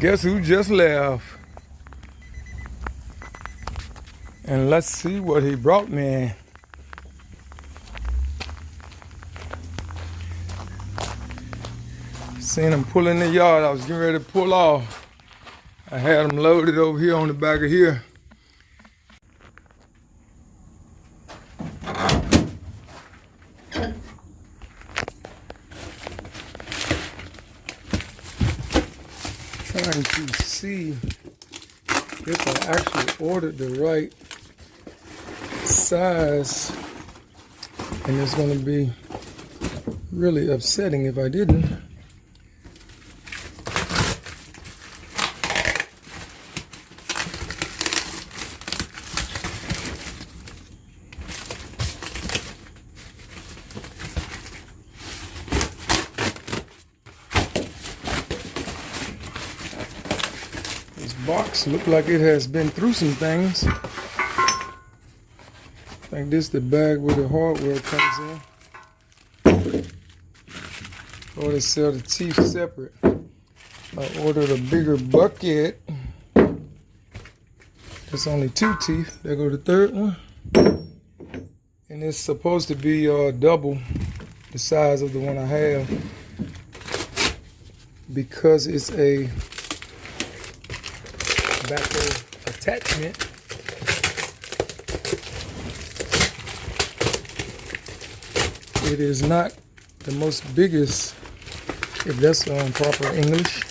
Guess who just left? And let's see what he brought me. Seen him pull in the yard. I was getting ready to pull off. I had him loaded over here on the back of here. Trying to see if I actually ordered the right size, and it's going to be really upsetting if I didn't. Box look like it has been through some things. I think this is the bag where the hardware comes in. Or they sell the teeth separate. I ordered a bigger bucket. There's only 2 teeth. There go the third one. And it's supposed to be double the size of the one I have, because it's a backhoe attachment. It is not the most biggest, if that's proper English.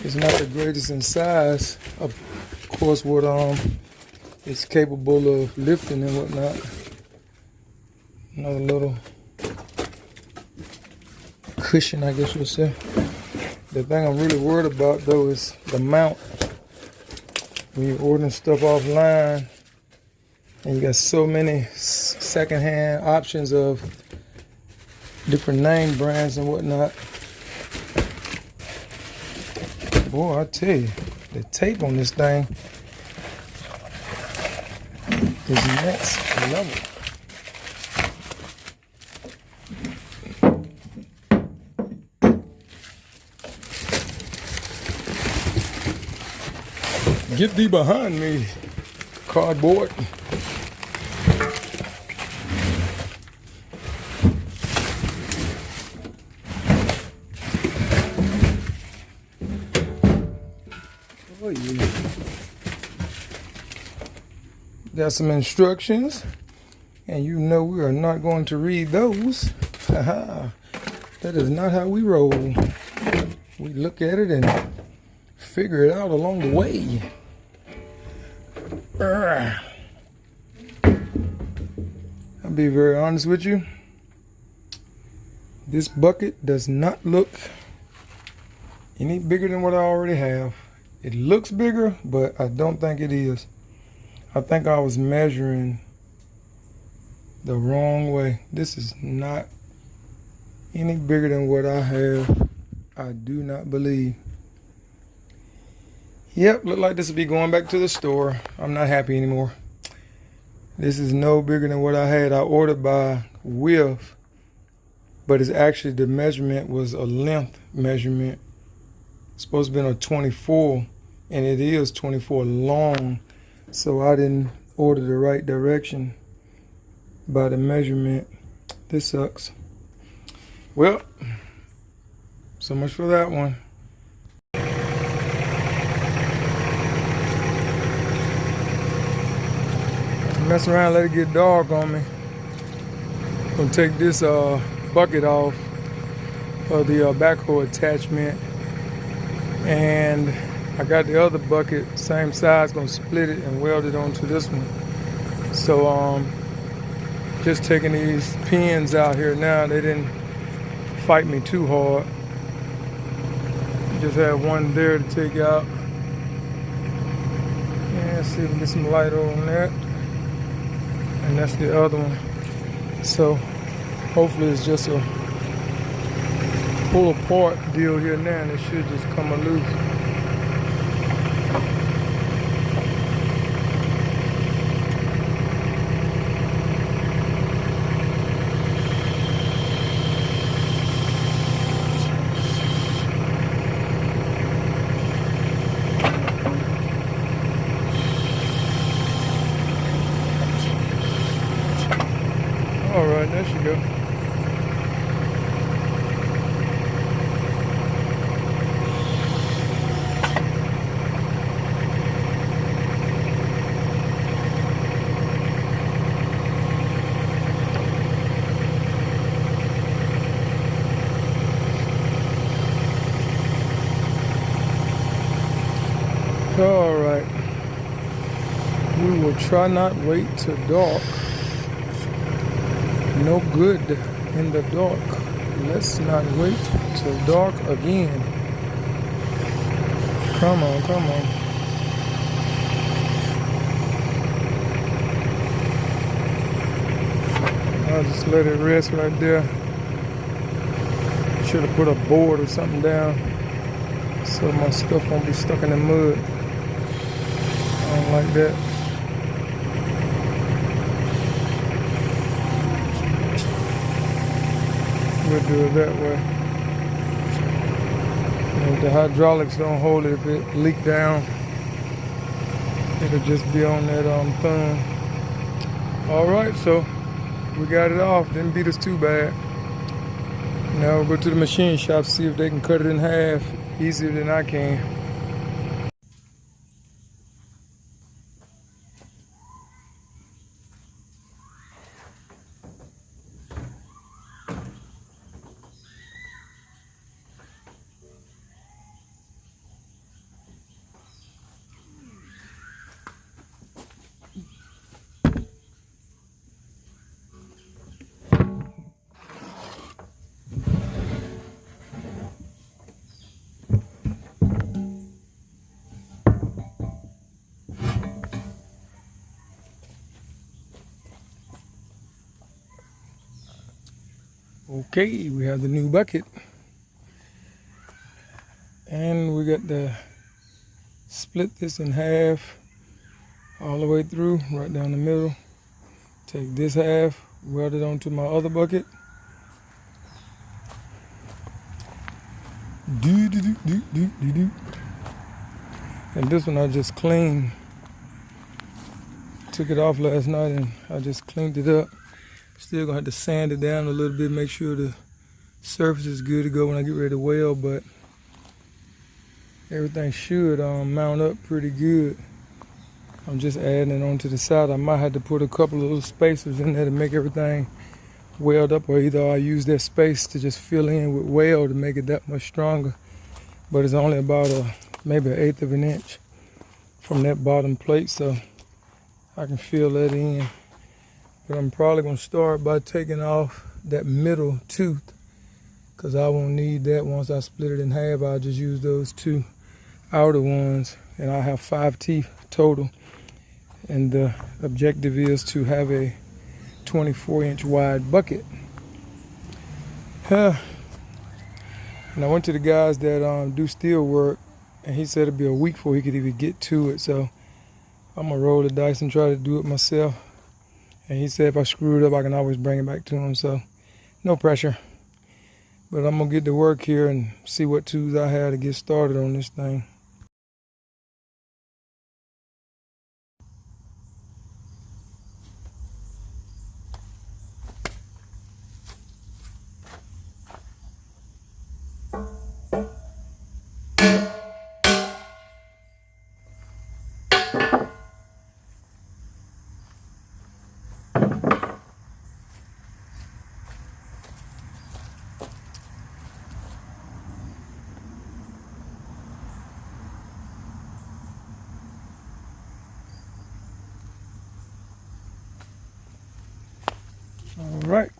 It's not the greatest in size. Of course, what it's capable of lifting and whatnot. Another little cushion, I guess you'll say. The thing I'm really worried about though is the mount. When you're ordering stuff offline and you got so many secondhand options of different name brands and whatnot. Boy, I tell you, the tape on this thing is next level. Get thee behind me, cardboard. Oh, yeah. Got some instructions, and you know we are not going to read those. That is not how we roll. We look at it and figure it out along the way. I'll be very honest with you. This bucket does not look any bigger than what I already have. It looks bigger, but I don't think it is. I think I was measuring the wrong way. This is not any bigger than what I have. I do not believe. Yep, look like this will be going back to the store. I'm not happy anymore. This is no bigger than what I had. I ordered by width, but it's actually, the measurement was a length measurement. It's supposed to be a 24, and it is 24 long. So I didn't order the right direction by the measurement. This sucks. Well, so much for that one. Mess around, let it get dark on me. Gonna take this bucket off of the backhoe attachment, and I got the other bucket same size, gonna split it and weld it onto this one. So just taking these pins out here now. They didn't fight me too hard. Just have one there to take out. Yeah, see if we can get some light on that. And that's the other one. So hopefully it's just a pull apart deal here now, and it should just come loose. try not wait till dark. No good in the dark. Let's not wait till dark again. Come on, come on. I'll just let it rest right there. Should have put a board or something down so my stuff won't be stuck in the mud. I don't like that. We'll do it that way. And if the hydraulics don't hold it, if it leak down, it'll just be on that thumb. All right, so we got it off. Didn't beat us too bad. Now we'll go to the machine shop, see if they can cut it in half easier than I can. Okay, we have the new bucket. And we got to split this in half all the way through, right down the middle. Take this half, weld it onto my other bucket. And this one I just cleaned. Took it off last night and I just cleaned it up. Still gonna have to sand it down a little bit, make sure the surface is good to go when I get ready to weld, but everything should mount up pretty good. I'm just adding it onto the side. I might have to put a couple of little spacers in there to make everything weld up, or either I use that space to just fill in with weld to make it that much stronger. But it's only about maybe 1/8 of an inch from that bottom plate, so I can fill that in. But I'm probably gonna start by taking off that middle tooth, because I won't need that once I split it in half. I'll just use those two outer ones, and I have 5 teeth total. And the objective is to have a 24-inch wide bucket. And I went to the guys that do steel work, and he said it'd be a week before he could even get to it. So I'm gonna roll the dice and try to do it myself. And he said if I screw it up, I can always bring it back to him. So no pressure. But I'm gonna get to work here and see what tools I have to get started on this thing. All right,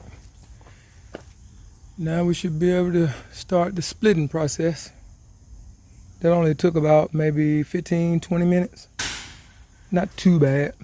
now we should be able to start the splitting process. That only took about maybe 15-20 minutes. Not too bad.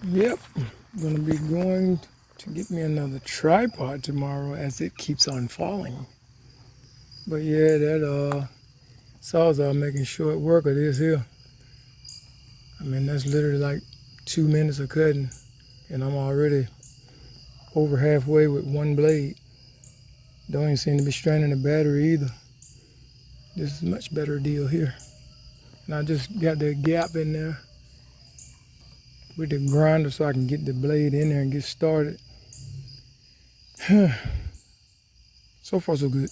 Yep, I'm gonna be going to get me another tripod tomorrow as it keeps on falling. But yeah, that Sawzall making short work of this here. I mean, that's literally like 2 minutes of cutting, and I'm already over halfway with one blade. Don't even seem to be straining the battery either. This is a much better deal here. And I just got that gap in there with the grinder so I can get the blade in there and get started. So far so good.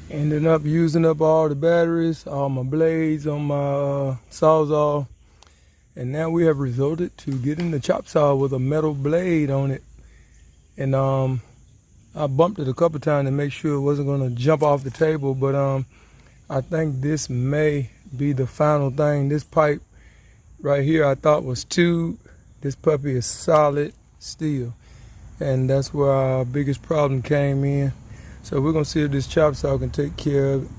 Ended up using up all the batteries, all my blades on my Sawzall. And now we have resorted to getting the chop saw with a metal blade on it. And I bumped it a couple times to make sure it wasn't gonna jump off the table, but I think this may be the final thing. This pipe right here I thought was tube. This puppy is solid steel. And that's where our biggest problem came in. So we're gonna see if this chop saw can take care of it.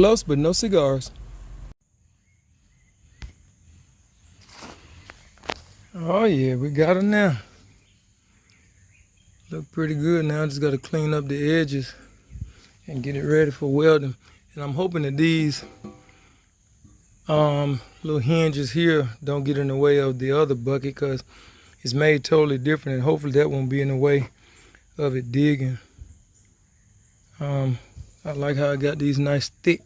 close, but no cigars. Oh yeah, we got them now. Look pretty good now. Just got to clean up the edges and get it ready for welding. And I'm hoping that these little hinges here don't get in the way of the other bucket, because it's made totally different, and hopefully that won't be in the way of it digging. I like how I got these nice thick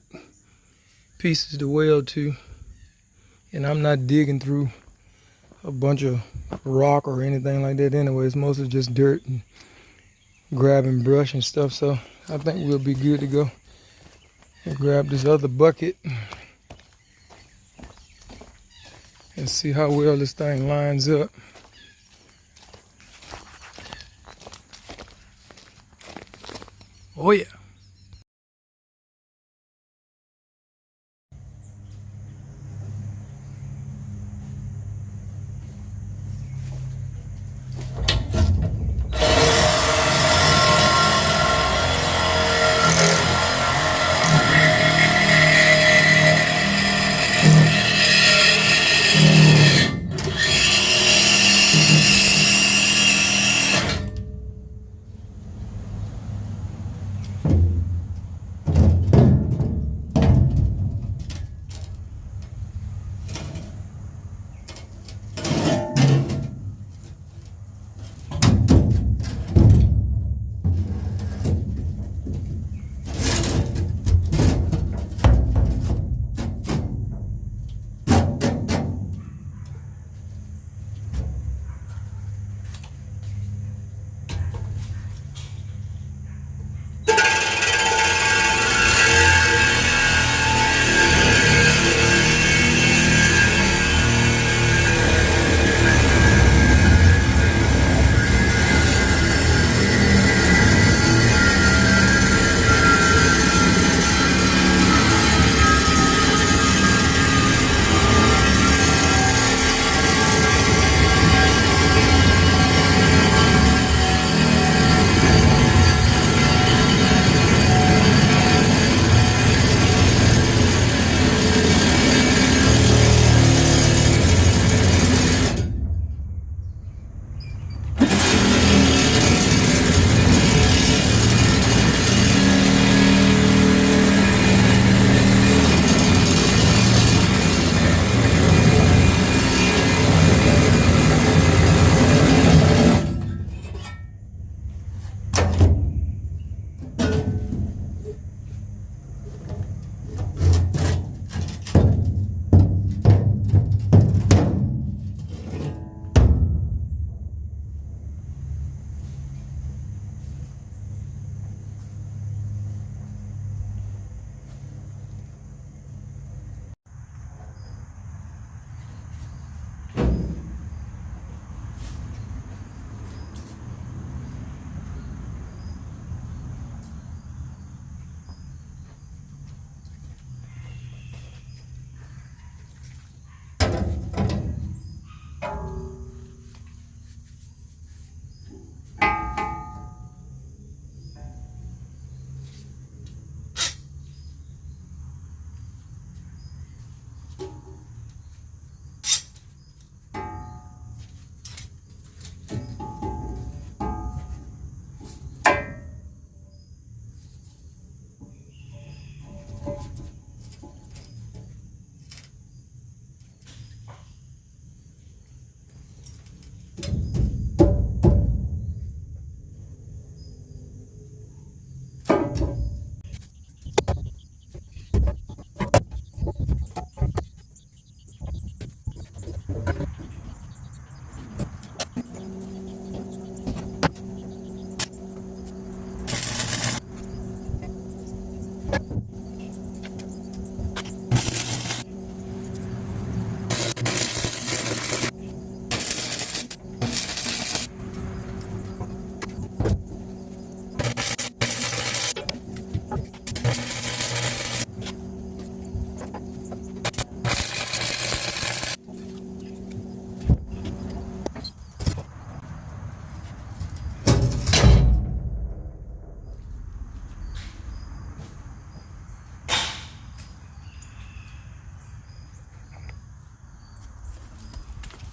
pieces to weld to, and I'm not digging through a bunch of rock or anything like that anyway. It's mostly just dirt and grabbing brush and stuff, so I think we'll be good to go. And grab this other bucket and see how well this thing lines up. Oh yeah.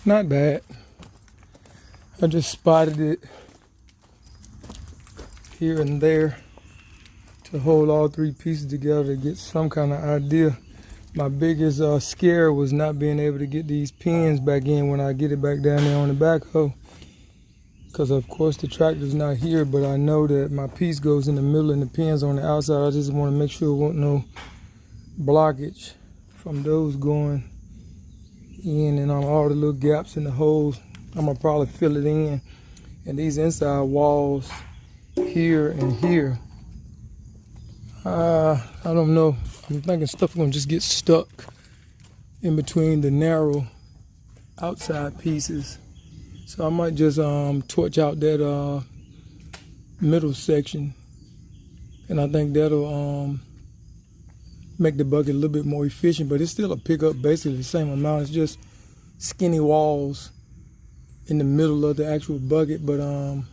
Not bad. I just spotted it here and there to hold all three pieces together to get some kind of idea. My biggest scare was not being able to get these pins back in when I get it back down there on the backhoe. Because of course the tractor's not here, but I know that my piece goes in the middle and the pins on the outside. I just want to make sure there won't no blockage from those going in, and on all the little gaps in the holes, I'm gonna probably fill it in. And these inside walls here and here, I don't know. I'm thinking stuff gonna just get stuck in between the narrow outside pieces. So I might just torch out that middle section, and I think that'll make the bucket a little bit more efficient. But it's still a pickup, basically the same amount. It's just skinny walls in the middle of the actual bucket. But I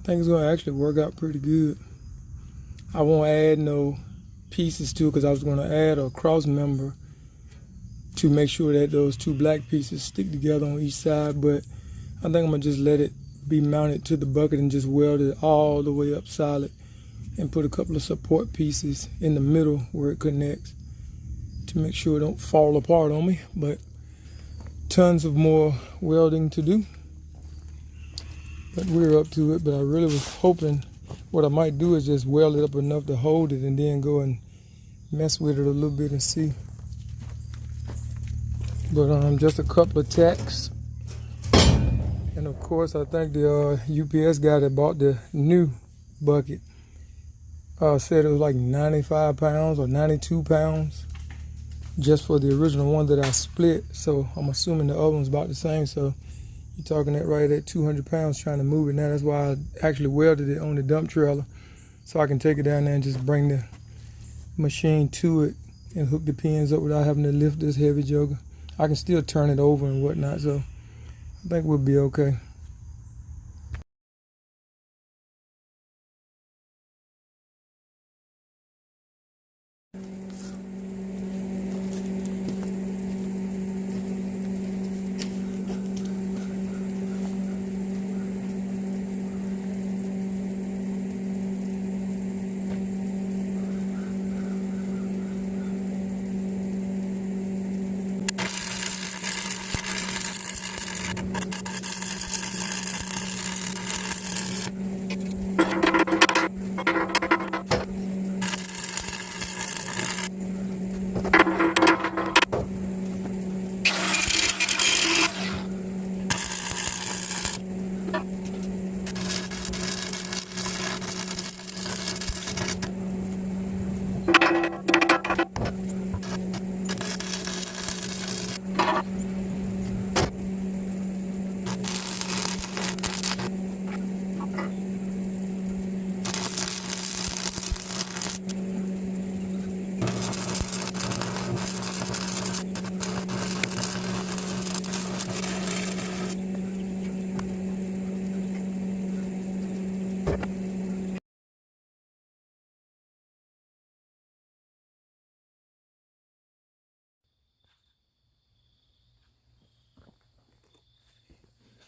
think it's gonna actually work out pretty good. I won't add no pieces to it because I was gonna add a cross member to make sure that those two black pieces stick together on each side. But I think I'm gonna just let it be mounted to the bucket and just weld it all the way up solid, and put a couple of support pieces in the middle where it connects to make sure it don't fall apart on me. But tons of more welding to do, but we're up to it. But I really was hoping what I might do is just weld it up enough to hold it and then go and mess with it a little bit and see. But just a couple of tacks. And of course, I think the UPS guy that bought the new bucket said it was like 95 pounds or 92 pounds just for the original one that I split. So I'm assuming the other one's about the same. So you're talking that right at 200 pounds trying to move it now. That's why I actually welded it on the dump trailer, so I can take it down there and just bring the machine to it and hook the pins up without having to lift this heavy joker. I can still turn it over and whatnot, so I think we'll be okay.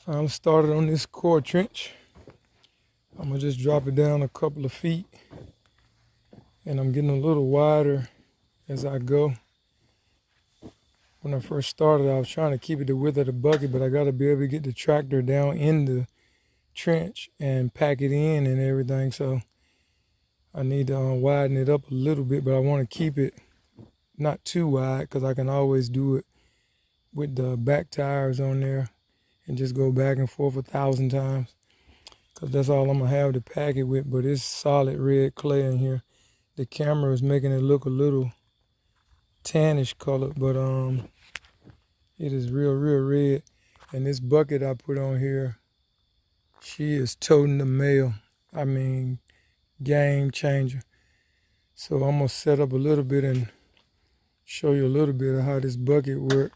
Finally started on this core trench. I'm gonna just drop it down a couple of feet, and I'm getting a little wider as I go. When I first started, I was trying to keep it the width of the bucket, but I gotta be able to get the tractor down in the trench and pack it in and everything. So I need to widen it up a little bit, but I want to keep it not too wide because I can always do it with the back tires on there and just go back and forth 1,000 times, because that's all I'm gonna have to pack it with. But it's solid red clay in here. The camera is making it look a little tannish color, but it is real red. And this bucket I put on here, she is toting the mail. I mean, game changer. So I'm gonna set up a little bit and show you a little bit of how this bucket works.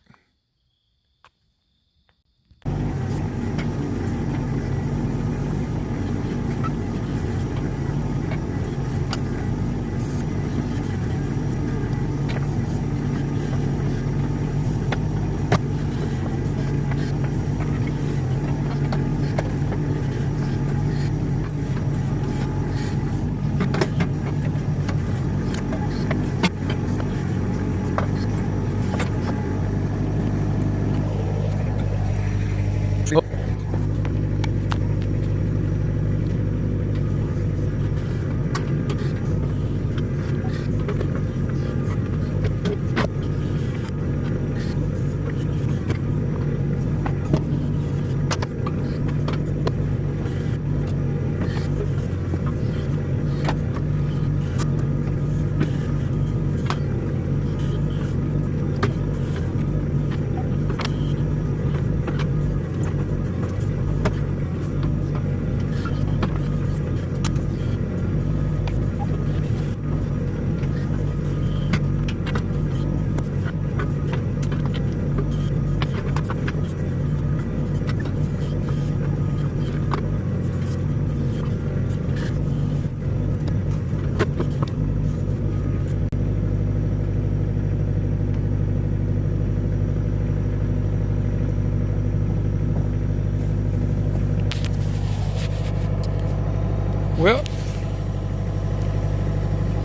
Well,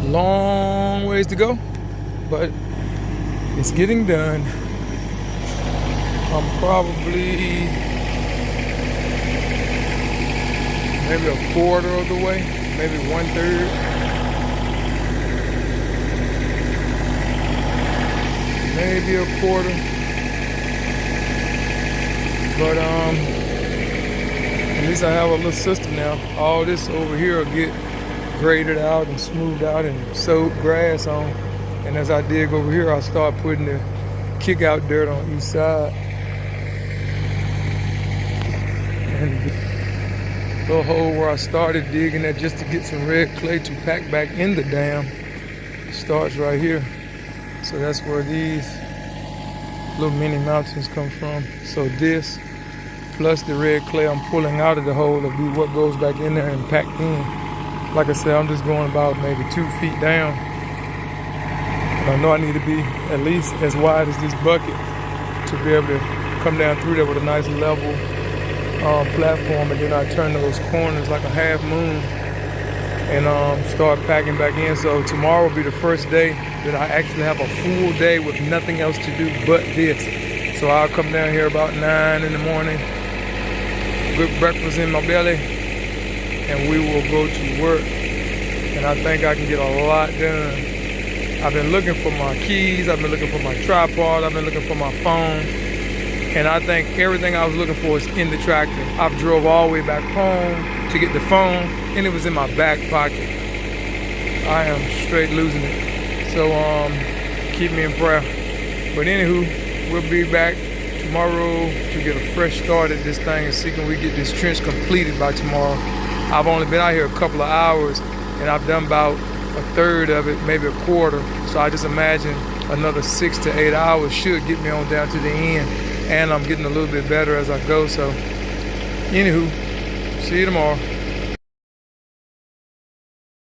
long ways to go, but it's getting done. I'm probably maybe a quarter of the way, maybe 1/3. Maybe a quarter. But at least I have a little system now. All this over here will get graded out and smoothed out and sowed grass on. And as I dig over here, I'll start putting the kick out dirt on each side. And the little hole where I started digging at just to get some red clay to pack back in the dam starts right here. So that's where these little mini mountains come from. So this plus the red clay I'm pulling out of the hole will be what goes back in there and packed in. Like I said, I'm just going about maybe 2 feet down. And I know I need to be at least as wide as this bucket to be able to come down through there with a nice level platform, and then I turn those corners like a half moon and start packing back in. So tomorrow will be the first day that I actually have a full day with nothing else to do but this. So I'll come down here about 9 in the morning, good breakfast in my belly, and we will go to work. And I think I can get a lot done. I've been looking for my keys, I've been looking for my tripod, I've been looking for my phone, and I think everything I was looking for is in the tractor. I've drove all the way back home to get the phone, and it was in my back pocket. I am straight losing it. So keep me in prayer. But anywho, we'll be back tomorrow to get a fresh start at this thing and see can we get this trench completed by tomorrow. I've only been out here a couple of hours and I've done about a third of it, maybe a quarter. So I just imagine another 6 to 8 hours should get me on down to the end. And I'm getting a little bit better as I go. So anywho, see you tomorrow.